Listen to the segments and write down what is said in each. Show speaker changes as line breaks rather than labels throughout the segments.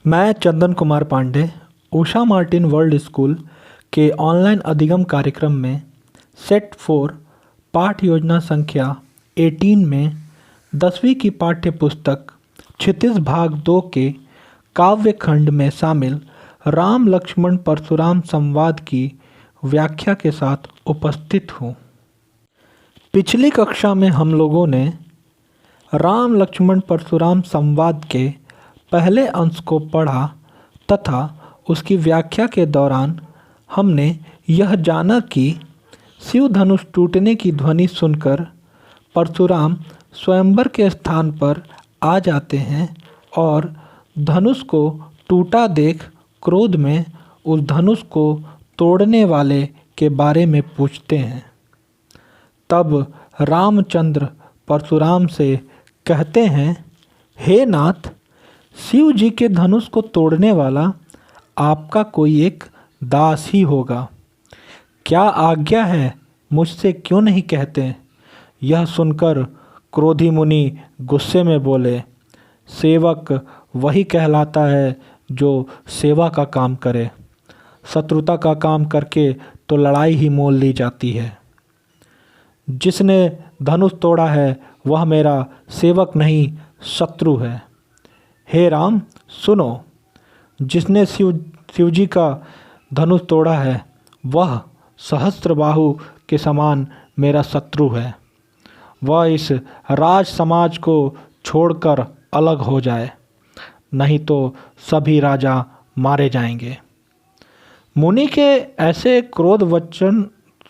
मैं Chandan Kumar Pandey Usha Martin world school के online अधिगम कार्यक्रम में सेट 4 पाठ योजना संख्या 18 में 10वीं की पाठ्य पुस्तक क्षितिज भाग 2 के काव्य खंड में शामिल राम लक्ष्मण परशुराम संवाद की व्याख्या के साथ उपस्थित हूँ। पिछली कक्षा में हम लोगों ने राम लक्ष्मण परशुराम संवाद के पहले अंश को पढ़ा तथा उसकी व्याख्या के दौरान हमने यह जाना कि शिव धनुष टूटने की ध्वनि सुनकर परशुराम स्वयंवर के स्थान पर आ जाते हैं और धनुष को टूटा देख क्रोध में उस धनुष को तोड़ने वाले के बारे में पूछते हैं। तब रामचंद्र परशुराम से कहते हैं, हे नाथ, शिव जी के धनुष को तोड़ने वाला आपका कोई एक दास ही होगा। क्या आज्ञा है, मुझसे क्यों नहीं कहते? यह सुनकर क्रोधी मुनि गुस्से में बोले, सेवक वही कहलाता है जो सेवा का काम करे। शत्रुता का काम करके तो लड़ाई ही मोल ली जाती है। जिसने धनुष तोड़ा है वह मेरा सेवक नहीं, शत्रु है। हे राम, सुनो, जिसने शिव जी का धनुष तोड़ा है वह सहस्त्रबाहु के समान मेरा शत्रु है। वह इस राज समाज को छोड़कर अलग हो जाए, नहीं तो सभी राजा मारे जाएंगे। मुनि के ऐसे क्रोध वचन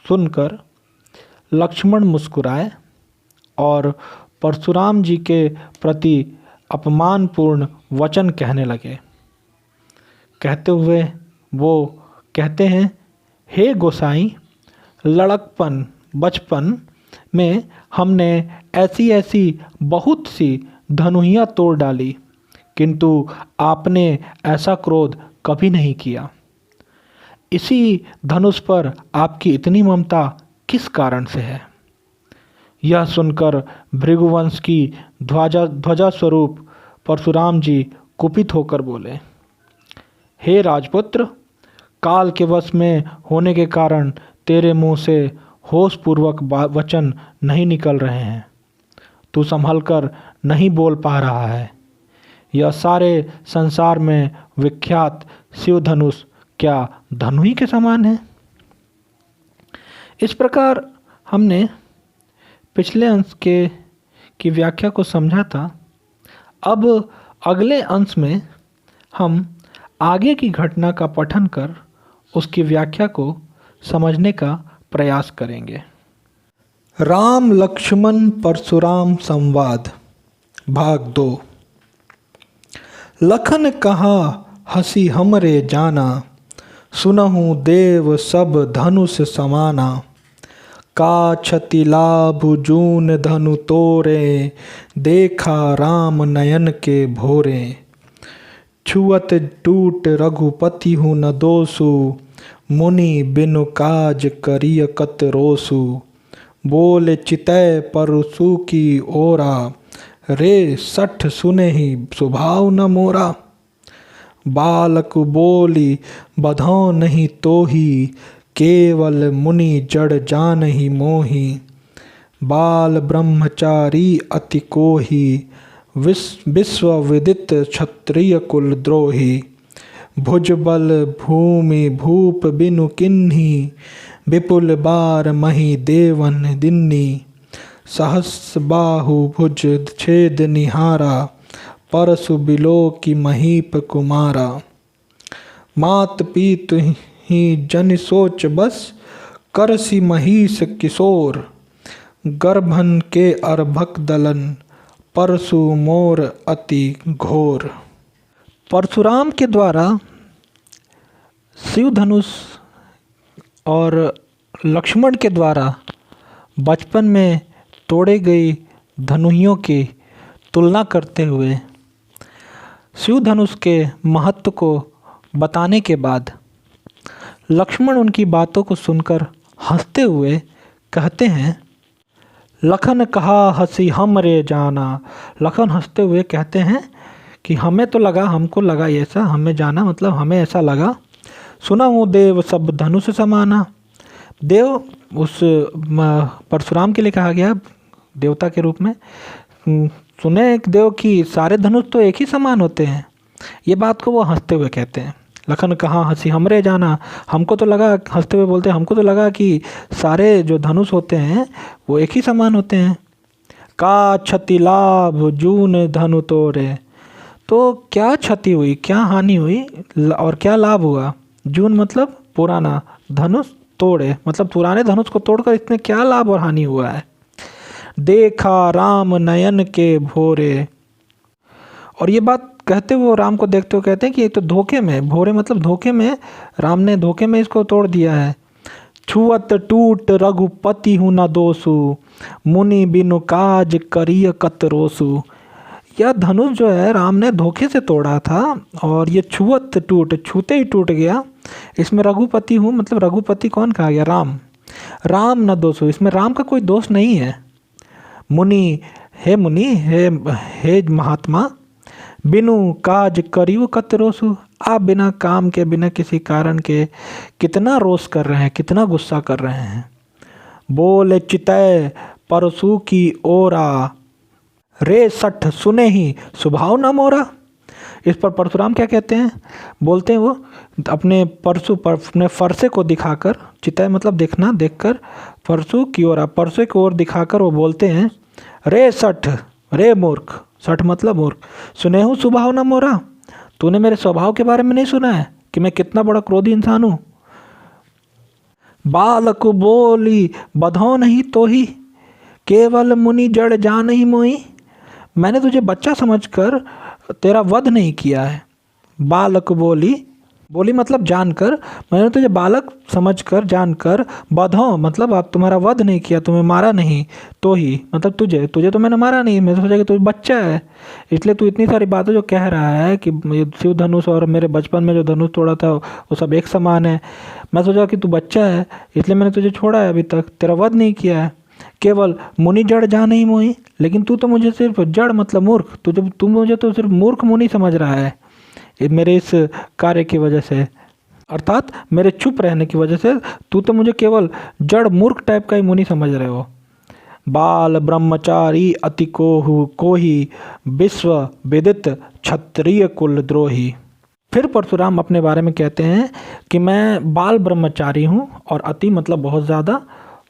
सुनकर लक्ष्मण मुस्कुराए और परशुराम जी के प्रति अपमानपूर्ण वचन कहने लगे। कहते हुए वो कहते हैं, हे गोसाई, लड़कपन बचपन में हमने ऐसी बहुत सी धनुहियाँ तोड़ डाली, किंतु आपने ऐसा क्रोध कभी नहीं किया। इसी धनुष पर आपकी इतनी ममता किस कारण से है? यह सुनकर भृगुवंश की ध्वजा स्वरूप परशुराम जी कुपित होकर बोले, हे राजपुत्र, काल के वश में होने के कारण तेरे मुंह से होश पूर्वक वचन नहीं निकल रहे हैं। तू संभल कर नहीं बोल पा रहा है। यह सारे संसार में विख्यात शिव धनुष क्या धनु ही के समान है? इस प्रकार हमने पिछले अंश की व्याख्या को समझा था। अब अगले अंश में हम आगे की घटना का पठन कर उसकी व्याख्या को समझने का प्रयास करेंगे। राम लक्ष्मण परशुराम संवाद भाग 2। लखन कहा हंसी हमरे जाना, सुनहु देव सब धनुष समाना। का क्षति लाभ जून धनु तोरे, देखा राम नयन के भोरे। छुअत टूट रघुपति हूँ न दोसु, मुनि बिनु काज करिय कत रोसु। बोल चितय परसु की ओरा, रे सठ सुनेहि स्वभाव न मोरा। बालक बोली बधौ नहीं तोही, केवल मुनि जड़ जानहि मोही। बाल ब्रह्मचारी अति कोही, विश्व विदित क्षत्रिय कुल द्रोही। भुजबल भूमि भूप बिनु किन्ही, विपुल बार मही देवन दिन्नी। सहस बाहु भुज छेद निहारा, परसु बिलो की महीप कुमारा। मात पीत ही जन सोच बस, करसी महिष किशोर। गर्भन के अर्भक दलन, परशु मोर अति घोर। परशुराम के द्वारा शिव धनुष और लक्ष्मण के द्वारा बचपन में तोड़े गई धनुहियों की तुलना करते हुए शिव धनुष के महत्व को बताने के बाद लक्ष्मण उनकी बातों को सुनकर हंसते हुए कहते हैं, लखन कहा हंसी हमरे जाना। लखन हंसते हुए कहते हैं कि हमें तो लगा, हमको लगा ऐसा, हमें जाना मतलब हमें ऐसा लगा, सुना हूँ देव सब धनुष समाना। देव उस परशुराम के लिए कहा गया देवता के रूप में। सुने एक देव कि सारे धनुष तो एक ही समान होते हैं। ये बात को वो हंसते हुए कहते हैं। लखन कहाँ हंसी हमरे जाना, हमको तो लगा, हंसते हुए बोलते हैं, हमको तो लगा कि सारे जो धनुष होते हैं वो एक ही समान होते हैं। का क्षति लाभ जून धनु तोरे, तो क्या क्षति हुई, क्या हानि हुई और क्या लाभ हुआ। जून मतलब पुराना, धनुष तोड़े मतलब पुराने धनुष को तोड़कर इसमें क्या लाभ और हानि हुआ है। देखा राम नयन के भोरे, और ये बात कहते हुए राम को देखते हुए कहते हैं कि ये तो धोखे में, भोरे मतलब धोखे में, राम ने धोखे में इसको तोड़ दिया है। छुअत टूट रघुपति हूँ न दोषु, मुनि बिनु काज करिय कत रोसु। यह धनुष जो है राम ने धोखे से तोड़ा था और ये छुअत टूट, छूते ही टूट गया। इसमें रघुपति हूँ मतलब रघुपति कौन कहा गया, राम। राम न दोषु, इसमें राम का कोई दोष नहीं है। मुनि, हे मुनि, हे महात्मा, बिनु काज करियो कत रोसु, आप बिना काम के, बिना किसी कारण के कितना रोष कर रहे हैं, कितना गुस्सा कर रहे हैं। बोले चितय परसु की ओरा, रे सठ सुने ही स्वभाव न मोरा। इस पर परशुराम क्या कहते हैं, बोलते हैं वो अपने अपने फरसे को दिखाकर, चितय मतलब देखना, देखकर, परसु की ओर, परसों की ओर दिखाकर वो बोलते हैं, रे सठ, रे मूर्ख, सठ मतलब मूर्ख, सुने हूँ स्वभाव न मोरा, तूने मेरे स्वभाव के बारे में नहीं सुना है कि मैं कितना बड़ा क्रोधी इंसान हूँ। बालक बोली बधौ नहीं तो ही, केवल मुनि जड़ जान ही मोही। मैंने तुझे बच्चा समझकर तेरा वध नहीं किया है। बालक बोली, बोली मतलब जानकर, मैंने तुझे बालक समझकर, जानकर, बधौ मतलब आप तुम्हारा वध नहीं किया, तुम्हें मारा नहीं, तो ही मतलब तुझे तो मैंने मारा नहीं, मैं सोचा कि तू बच्चा है, इसलिए तू इतनी सारी बातें जो कह रहा है कि शिव धनुष और मेरे बचपन में जो धनुष तोड़ा था वो सब एक समान है। मैं सोचा कि तू बच्चा है इसलिए मैंने तुझे छोड़ा है, अभी तक तेरा वध नहीं किया है। केवल मुनि जड़ जा नहीं मोही, लेकिन तू तो मुझे सिर्फ जड़ मतलब मूर्ख, तू मुझे तो सिर्फ मूर्ख मुनि समझ रहा है मेरे इस कार्य की वजह से, अर्थात मेरे चुप रहने की वजह से तू तो मुझे केवल जड़ मूर्ख टाइप का ही मुनि समझ रहे हो। बाल ब्रह्मचारी अति कोही, विश्व विदित क्षत्रिय कुल द्रोही। फिर परशुराम अपने बारे में कहते हैं कि मैं बाल ब्रह्मचारी हूँ, और अति मतलब बहुत ज़्यादा,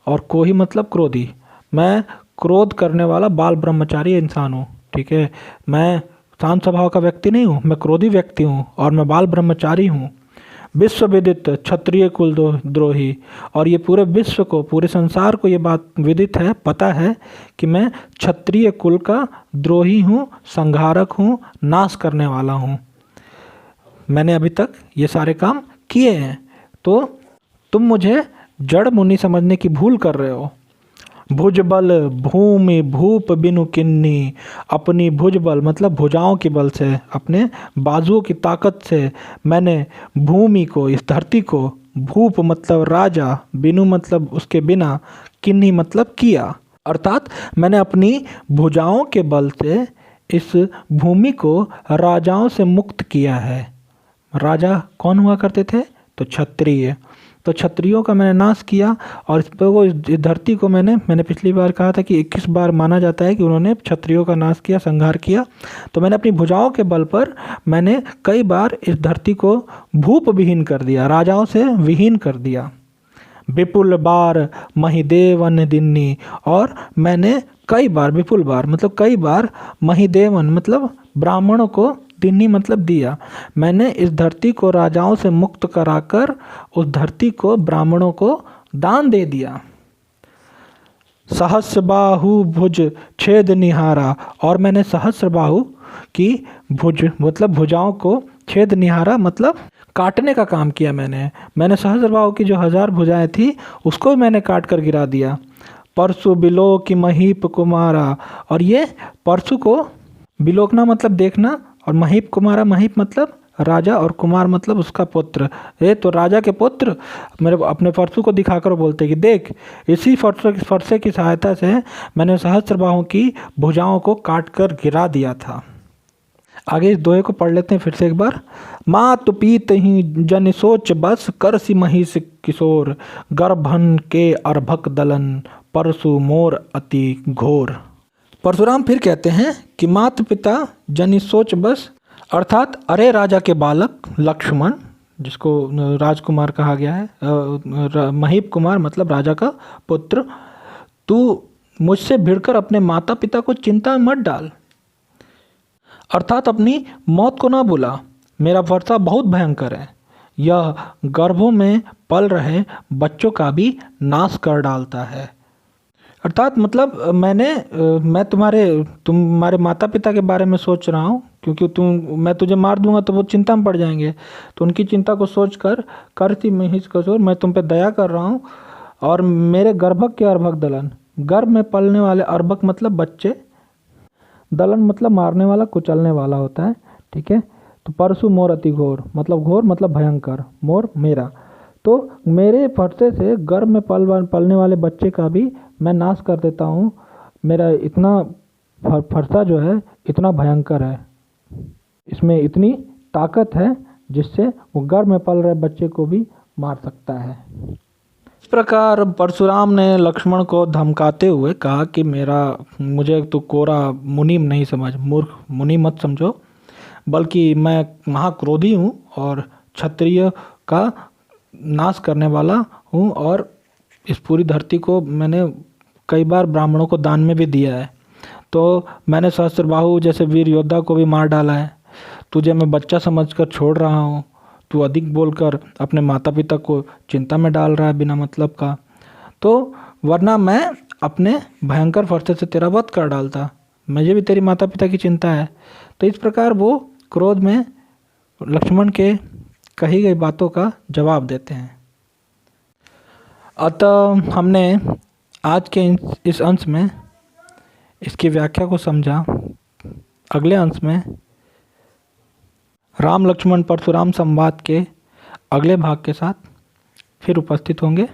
और कोही मतलब क्रोधी, मैं क्रोध करने वाला बाल ब्रह्मचारी इंसान हूँ। ठीक है, मैं शांत स्वभाव का व्यक्ति नहीं हूँ, मैं क्रोधी व्यक्ति हूँ और मैं बाल ब्रह्मचारी हूँ। विश्व विदित क्षत्रिय कुल द्रोही, और ये पूरे विश्व को, पूरे संसार को ये बात विदित है, पता है कि मैं क्षत्रिय कुल का द्रोही हूँ, संहारक हूँ, नाश करने वाला हूँ। मैंने अभी तक ये सारे काम किए हैं, तो तुम मुझे जड़ मुनि समझने की भूल कर रहे हो। भुजबल भूमि भूप बिनु किन्नी, अपनी भुजबल मतलब भुजाओं के बल से, अपने बाजुओं की ताकत से मैंने भूमि को, इस धरती को, भूप मतलब राजा, बिनु मतलब उसके बिना, किन्नी मतलब किया, अर्थात मैंने अपनी भुजाओं के बल से इस भूमि को राजाओं से मुक्त किया है। राजा कौन हुआ करते थे, तो क्षत्रिय, तो क्षत्रियों का मैंने नाश किया, और इस धरती को मैंने पिछली बार कहा था कि 21 बार माना जाता है कि उन्होंने क्षत्रियों का नाश किया, संहार किया। तो मैंने अपनी भुजाओं के बल पर मैंने कई बार इस धरती को भूप विहीन कर दिया, राजाओं से विहीन कर दिया। विपुल बार महिदेवन दिन्नी, और मैंने कई बार, विपुल बार मतलब कई बार, महिदेवन मतलब ब्राह्मणों को, दिन्नी मतलब दिया, मैंने इस धरती को राजाओं से मुक्त कराकर उस धरती को ब्राह्मणों को दान दे दिया। सहस्र बाहु भुज छेद निहारा, और मैंने सहस्र बाहु की भुज मतलब भुजाओं को, छेद निहारा मतलब काटने का काम किया। मैंने सहस्र बाहु की जो 1000 भुजाएं थी उसको भी मैंने काट कर गिरा दिया। परसु बिलो की महीप कुमारा, और ये परसु को बिलोकना मतलब देखना, और महीप कुमारा, महीप मतलब राजा और कुमार मतलब उसका पुत्र। तो राजा के पुत्र मेरे अपने फरसों को दिखाकर बोलते कि देख, इसी फरसे की सहायता से मैंने सहस्र बाहों की भुजाओं को काट कर गिरा दिया था। आगे इस दोहे को पढ़ लेते हैं फिर से एक बार। मात पीत ही जन सोच बस, कर सी महिष किशोर, गर्भन के अर्भक दलन, परसु मोर अति घोर। परशुराम फिर कहते हैं कि माता पिता जनि सोच बस, अर्थात अरे राजा के बालक लक्ष्मण, जिसको राजकुमार कहा गया है, महीप कुमार मतलब राजा का पुत्र, तू मुझसे भिड़कर अपने माता पिता को चिंता में मत डाल, अर्थात अपनी मौत को ना बुला। मेरा वर्षा बहुत भयंकर है, यह गर्भों में पल रहे बच्चों का भी नाश कर डालता है। अर्थात मतलब मैं तुम्हारे माता पिता के बारे में सोच रहा हूँ, क्योंकि मैं तुझे मार दूंगा तो वो चिंता में पड़ जाएंगे, तो उनकी चिंता को सोचकर करती महिष किशोर, मैं तुम पे दया कर रहा हूँ। और मेरे गर्भक के अर्भक दलन, गर्भ में पलने वाले, अर्भक मतलब बच्चे, दलन मतलब मारने वाला, कुचलने वाला होता है, ठीक है। तो परसु मोर अति घोर मतलब घोर मतलब भयंकर, मोर मेरा, तो मेरे फरसे से गर्भ में पलने वाले बच्चे का भी मैं नाश कर देता हूँ। मेरा इतना फरसा जो है इतना भयंकर है, इसमें इतनी ताकत है जिससे वो गर्भ में पल रहे बच्चे को भी मार सकता है। इस प्रकार परशुराम ने लक्ष्मण को धमकाते हुए कहा कि मुझे तो कोरा मुनीम नहीं समझ, मूर्ख मुनि मत समझो, बल्कि मैं महाक्रोधी हूँ और क्षत्रिय का नाश करने वाला हूँ, और इस पूरी धरती को मैंने कई बार ब्राह्मणों को दान में भी दिया है। तो मैंने सहस्त्रबाहु जैसे वीर योद्धा को भी मार डाला है। तुझे मैं बच्चा समझकर छोड़ रहा हूँ, तू अधिक बोलकर अपने माता पिता को चिंता में डाल रहा है बिना मतलब का, तो वरना मैं अपने भयंकर फरसे से तेरा वध कर डालता, मुझे भी तेरी माता पिता की चिंता है। तो इस प्रकार वो क्रोध में लक्ष्मण के कही गई बातों का जवाब देते हैं। अतः हमने आज के इस अंश में इसकी व्याख्या को समझा। अगले अंश में राम लक्ष्मण परशुराम संवाद के अगले भाग के साथ फिर उपस्थित होंगे।